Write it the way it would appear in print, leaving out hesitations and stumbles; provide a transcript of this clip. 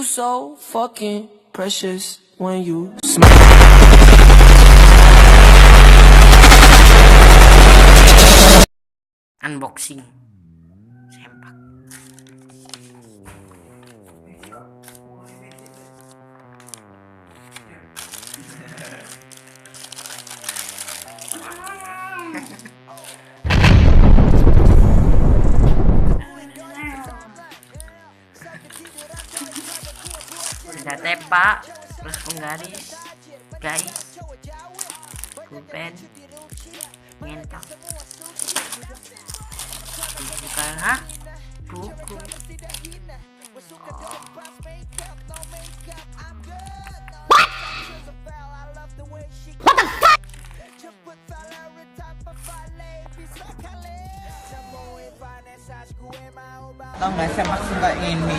so fucking precious when you smile. Unboxing sempak. Sudah tepak terus penggaris guys, pulpen ngentok bukan buku. Tau nggak, semak suka ini